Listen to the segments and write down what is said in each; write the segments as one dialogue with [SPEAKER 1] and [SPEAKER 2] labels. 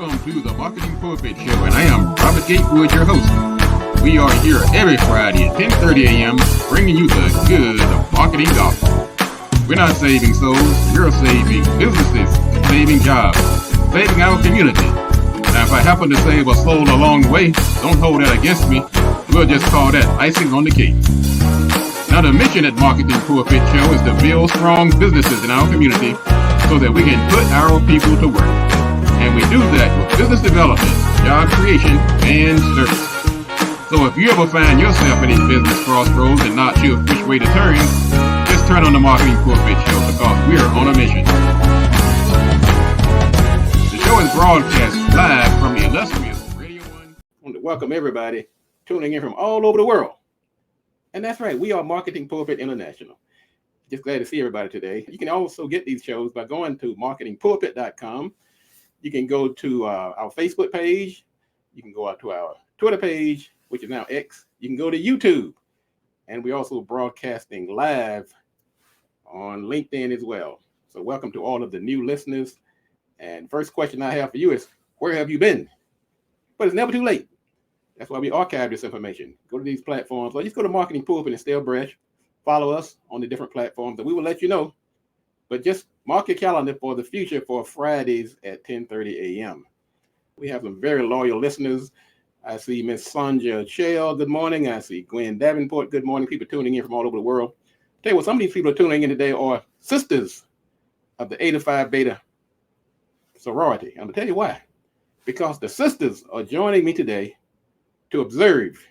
[SPEAKER 1] Welcome to the Marketing Pulpit Show, and I am Robert Gatewood, your host. We are here every Friday at 10:30 a.m. bringing you the good of marketing gospel. We're not saving souls, we're saving businesses, saving jobs, saving our community. Now, if I happen to save a soul along the way, don't hold that against me. We'll just call that icing on the cake. Now, the mission at Marketing Pulpit Show is to build strong businesses in our community so that we can put our people to work. And we do that with business development, job creation, and service. So if you ever find yourself in a business crossroads and not sure which way to turn, just turn on the Marketing Pulpit Show because we're on a mission. The show is broadcast live from the illustrious Radio 1. I want to welcome everybody tuning in from all over the world. And that's right, we are Marketing Pulpit International. Just glad to see everybody today. You can also get these shows by going to marketingpulpit.com. You can go to our Facebook page. You can go out to our Twitter page, which is now X. You can go to YouTube. And we're also broadcasting live on LinkedIn as well. So welcome to all of the new listeners. And first question I have for you is, where have you been? But it's never too late. That's why we archive this information. Go to these platforms, or just go to Marketing Pulpit and stay abreast. Follow us on the different platforms, and we will let you know. But just mark your calendar for the future for Fridays at 10:30 a.m. We have some very loyal listeners. I see Miss Sonja Shell, good morning. I see Gwen Davenport, good morning. People tuning in from all over the world. Tell you what, some of these people are tuning in today are sisters of the Eta Phi Beta Sorority. I'm going to tell you why. Because the sisters are joining me today to observe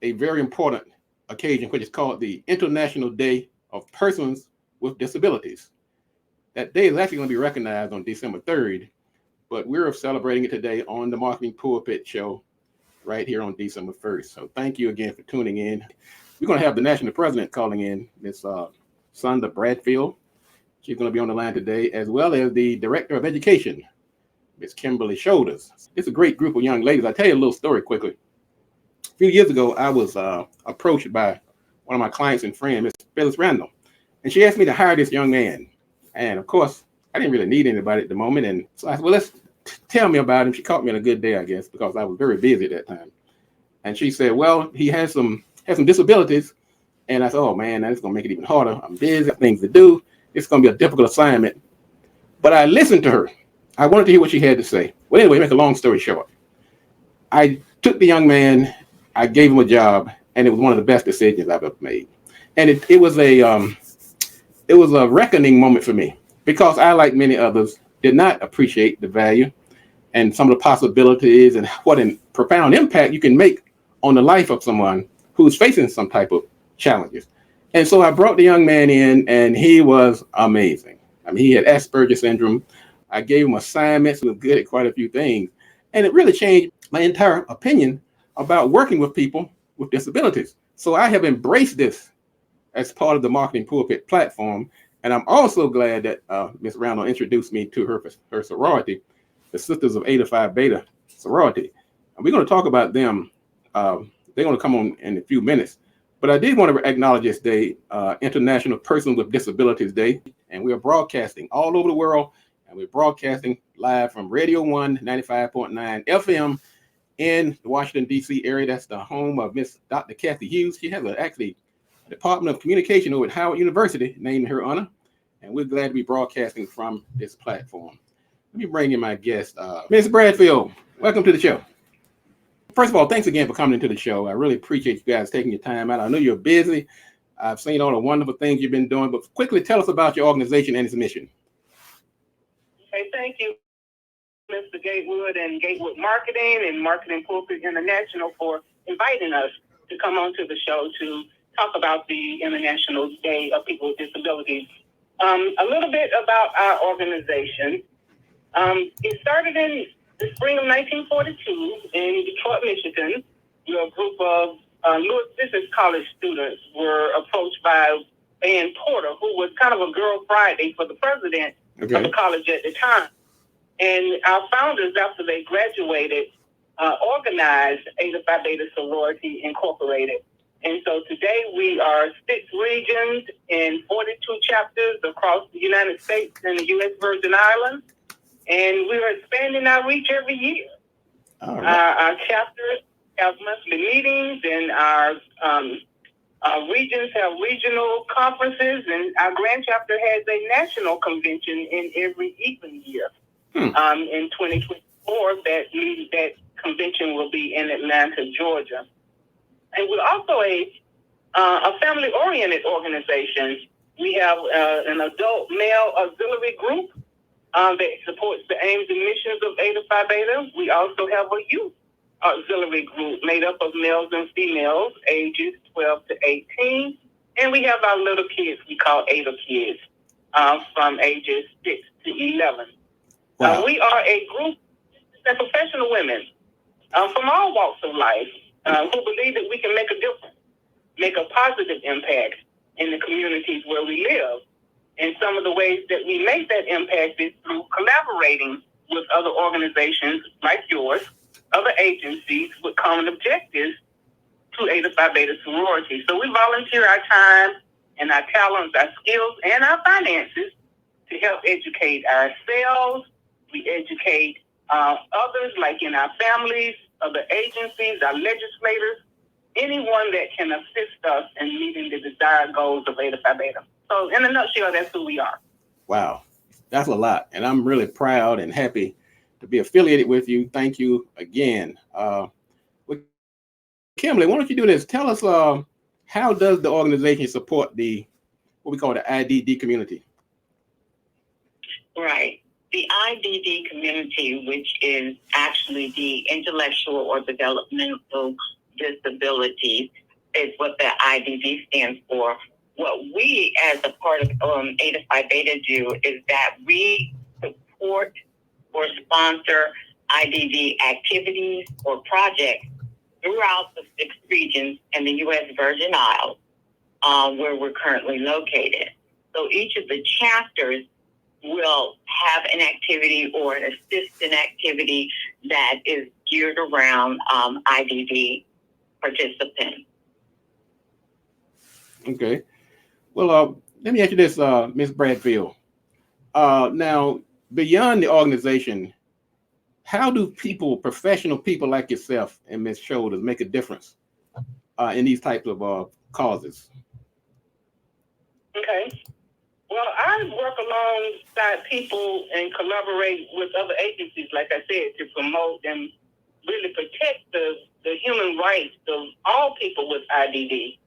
[SPEAKER 1] a very important occasion, which is called the International Day of Persons with Disabilities. That day is actually going to be recognized on December 3rd, but we're celebrating it today on the Marketing Pulpit Show right here on December 1st. So thank you again for tuning in. We're going to have the national president calling in, Miss Sonda Bradfield. She's going to be on the line today, as well as the director of education, Miss Kimberly Shoulders. It's a great group of young ladies. I'll tell you a little story quickly. A few years ago, I was approached by one of my clients and friends, Miss Phyllis Randall, and she asked me to hire this young man. And of course, I didn't really need anybody at the moment. And so I said, well, let's tell me about him. She caught me on a good day, I guess, because I was very busy at that time. And she said, well, he has some disabilities. And I said, oh man, that's going to make it even harder. I'm busy, things to do. It's going to be a difficult assignment. But I listened to her. I wanted to hear what she had to say. Well, anyway, to make a long story short, I took the young man, I gave him a job, and it was one of the best decisions I've ever made. And it was a reckoning moment for me because I, like many others, did not appreciate the value and some of the possibilities and what a profound impact you can make on the life of someone who's facing some type of challenges. And so I brought the young man in, and he was amazing. I mean, he had Asperger's syndrome. I gave him assignments. He was good at quite a few things. And it really changed my entire opinion about working with people with disabilities. So I have embraced this as part of the Marketing Pulpit platform. And I'm also glad that Ms. Randall introduced me to her sorority, the Sisters of Eta Phi Beta Sorority. And we're going to talk about them. They're going to come on in a few minutes. But I did want to acknowledge this day, International Persons with Disabilities Day. And we are broadcasting all over the world. And we're broadcasting live from Radio 1, 95.9 FM in the Washington, D.C. area. That's the home of Miss Dr. Kathy Hughes. She has a Department of Communication over at Howard University named in her honor. And we're glad to be broadcasting from this platform. Let me bring in my guest, Ms. Bradfield. Welcome to the show. First of all, thanks again for coming into the show. I really appreciate you guys taking your time out. I know you're busy. I've seen all the wonderful things you've been doing, but quickly tell us about your organization and its mission.
[SPEAKER 2] Okay, thank you, Mr. Gatewood and Gatewood Marketing and Marketing Pulpit International for inviting us to come onto the show to talk about the International Day of People with Disabilities. A little bit about our organization. It started in the spring of 1942 in Detroit, Michigan, where a group of Lewis Business College students were approached by Ann Porter, who was kind of a Girl Friday for the president of the college at the time. And our founders, after they graduated, organized Eta Phi Beta Sorority Incorporated. And so today we are 6 regions and 42 chapters across the United States and the U.S. Virgin Islands. and we're expanding our reach every year.
[SPEAKER 1] All right.
[SPEAKER 2] Our chapters have monthly meetings, and our regions have regional conferences, and our grand chapter has a national convention in every even year. In 2024, that convention will be in Atlanta, Georgia. And we're also a family-oriented organization. We have an adult male auxiliary group that supports the aims and missions of Eta Phi Beta. We also have a youth auxiliary group made up of males and females, ages 12 to 18. And we have our little kids we call Eta Kids from ages 6 to 11.
[SPEAKER 1] Wow.
[SPEAKER 2] We are a group of professional women from all walks of life who believe that we can make a difference, make a positive impact in the communities where we live. And some of the ways that we make that impact is through collaborating with other organizations like yours, other agencies with common objectives to Eta Phi Beta sorority. So we volunteer our time and our talents, our skills, and our finances to help educate ourselves. We educate others, like in our families, other agencies, our legislators, anyone that can assist us in meeting the desired goals of Eta Phi Beta. So in a nutshell, that's who we are.
[SPEAKER 1] Wow. That's a lot. And I'm really proud and happy to be affiliated with you. Thank you again. Kimberly, why don't you do this? Tell us how does the organization support what we call the IDD community?
[SPEAKER 3] Right. The IDD community, which is actually the intellectual or developmental disabilities, is what the IDD stands for. What we, as a part of Eta Phi Beta, do is that we support or sponsor IDD activities or projects throughout the 6 regions in the U.S. Virgin Isles, where we're currently located. So each of the chapters will have an activity or an assistant activity that is geared around IDD participants.
[SPEAKER 1] Okay. Well, let me ask you this, Ms. Bradfield. Now, beyond the organization, how do professional people like yourself and Ms. Shoulders, make a difference in these types of causes?
[SPEAKER 2] Okay. Well, I work alongside people and collaborate with other agencies, like I said, to promote and really protect the human rights of all people with IDD,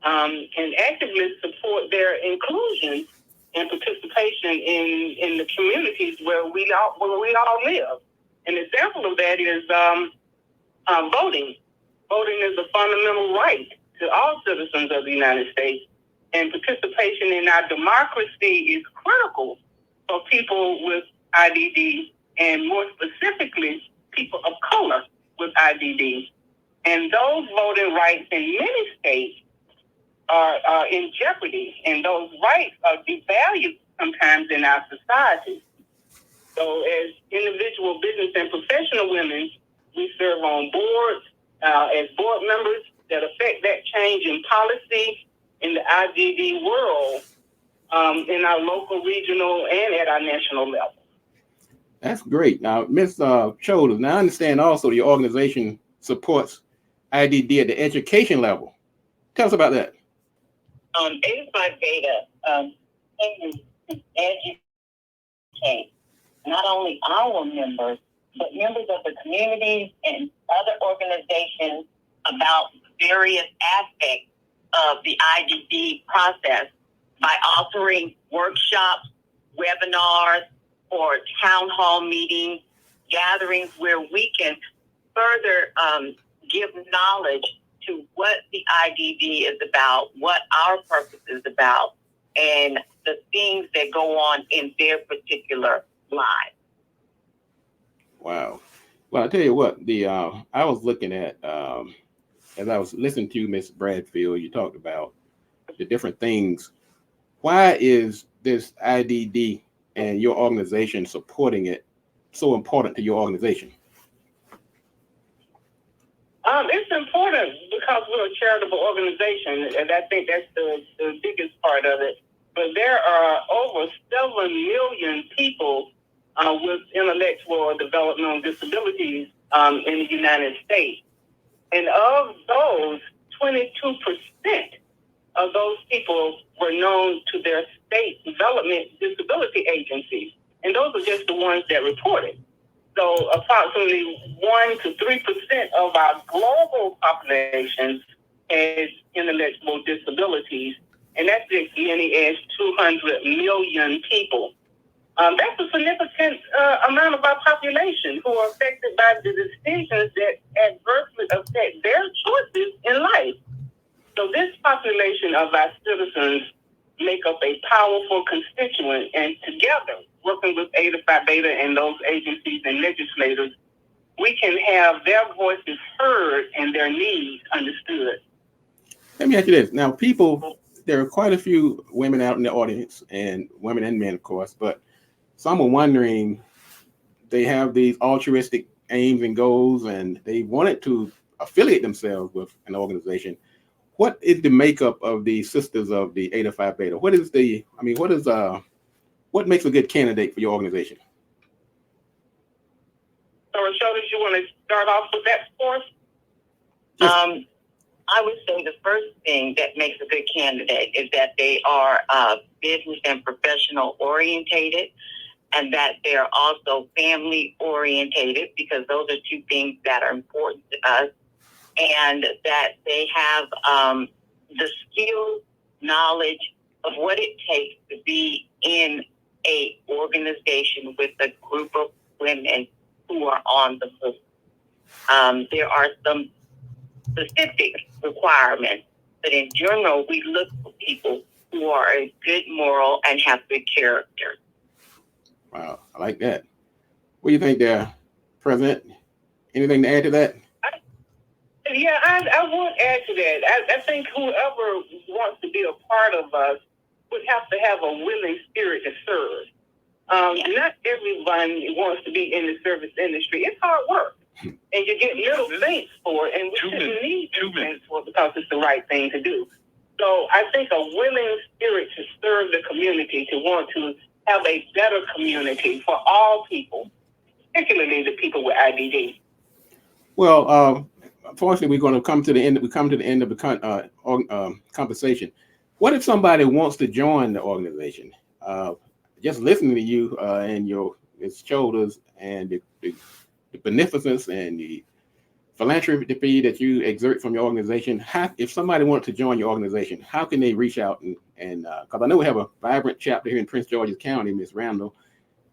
[SPEAKER 2] and actively support their inclusion and participation in the communities where we all live. An example of that is voting. Voting is a fundamental right to all citizens of the United States, and participation in our democracy is critical for people with IDD, and more specifically, people of color with IDD. And those voting rights in many states are in jeopardy, and those rights are devalued sometimes in our society. So as individual business and professional women, we serve on boards as board members that affect that change in policy in the IDD world, in our local, regional, and at our national level.
[SPEAKER 1] That's great. Now, Ms. Shoulders, now I understand also your organization supports IDD at the education level. Tell us about that.
[SPEAKER 3] Eta Phi Beta aims to educate not only our members, but members of the communities and other organizations about various aspects of the IDD process by offering workshops, webinars, or town hall meetings, gatherings where we can further give knowledge to what the IDD is about, what our purpose is about, and the things that go on in their particular lives.
[SPEAKER 1] Wow. Well, I tell you what, I was looking at, as I was listening to you, Ms. Bradfield, you talked about the different things. Why is this IDD and your organization supporting it so important to your organization?
[SPEAKER 2] It's important because we're a charitable organization, and I think that's the biggest part of it. But there are over 7 million people with intellectual or developmental disabilities in the United States. And of those, 22% of those people were known to their state development disability agencies. And those are just the ones that reported. So approximately 1 to 3% of our global population has intellectual disabilities, and that's as many as 200 million people. That's a significant amount of our population who are affected by the decisions that adversely affect their choices in life. So this population of our citizens make up a powerful constituent, and together, working with Eta Phi Beta and those agencies and legislators, we can have their voices heard and their needs understood.
[SPEAKER 1] Let me ask you this. Now, there are quite a few women out in the audience, and women and men, of course, but some are wondering, they have these altruistic aims and goals, and they wanted to affiliate themselves with an organization. What is the makeup of the sisters of the Eta Phi Beta? What makes a good candidate for your organization?
[SPEAKER 2] So, Rashida, you want to start off with that for us?
[SPEAKER 3] I would say the first thing that makes a good candidate is that they are business and professional orientated, and that they're also family orientated, because those are two things that are important to us, and that they have the skill, knowledge of what it takes to be in a organization with a group of women who are on the move. There are some specific requirements, but in general, we look for people who are a good moral and have good character.
[SPEAKER 1] Wow, I like that. What do you think there, President? Anything to add to that?
[SPEAKER 2] Yeah, I would add to that. I think whoever wants to be a part of us would have to have a willing spirit to serve. Not everyone wants to be in the service industry. It's hard work. And you get little thanks for it, and we shouldn't need thanks for it because it's the right thing to do. So I think a willing spirit to serve the community, to want to have a better community for all people, particularly the people with IDD.
[SPEAKER 1] Well, unfortunately, we're going to come to the end. We come to the end of the conversation. What if somebody wants to join the organization? Just listening to you and your shoulders and the beneficence and the philanthropy that you exert from your organization. If somebody wants to join your organization, how can they reach out? And because I know we have a vibrant chapter here in Prince George's County, Miss Randall,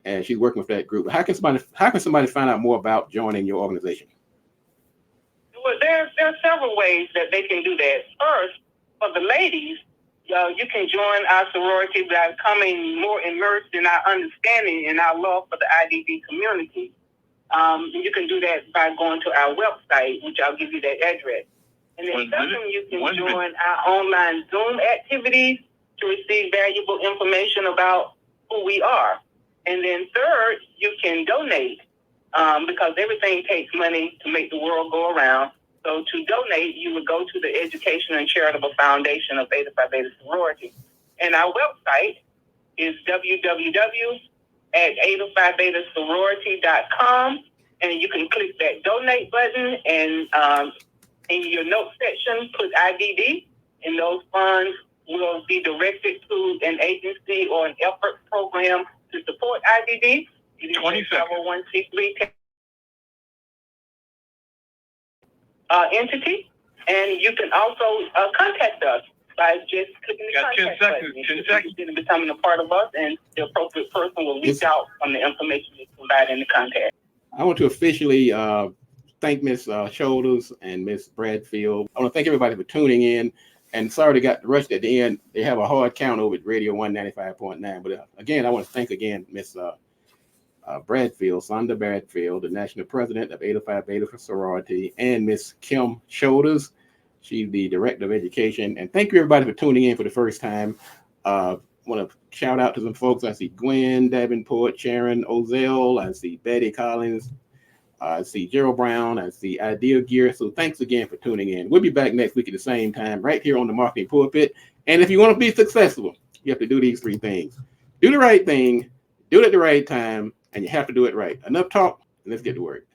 [SPEAKER 1] and she's working with that group. How can somebody find out more about joining your organization?
[SPEAKER 2] Well, there are several ways that they can do that. First, for the ladies, you can join our sorority by becoming more immersed in our understanding and our love for the IDD community. You can do that by going to our website, which I'll give you that address. And then second, you can join our online Zoom activities to receive valuable information about who we are. And then third, you can donate because everything takes money to make the world go around. So to donate, you would go to the Education and Charitable Foundation of Eta Phi Beta Sorority. And our website is www.etaphiBetaSorority.com, and you can click that donate button, and in your note section, put IDD, and those funds will be directed to an agency or an effort program to support IDD. 20 501c3 entity, and you can also contact us by just clicking the contact button. If you're interested in becoming a part of us, and the appropriate person will reach out on the information you provide in the contact.
[SPEAKER 1] I want to officially thank Ms. Shoulders and Ms. Bradfield. I want to thank everybody for tuning in. And sorry they got rushed at the end. They have a hard count over at Radio 195.9. But again, I want to thank again Ms. Bradfield, Sonda Bradfield, the national president of Eta Phi Beta Sorority, and Miss Kim Shoulders. She's the director of education. And thank you everybody for tuning in for the first time. I want to shout out to some folks. I see Gwen Davenport, Sharon Ozell. I see Betty Collins. I see Gerald Brown. I see Ideal Gear. So thanks again for tuning in. We'll be back next week at the same time right here on the Marketing Pulpit. And if you want to be successful, you have to do these three things. Do the right thing, do it at the right time, and you have to do it right. Enough talk, and let's get to work.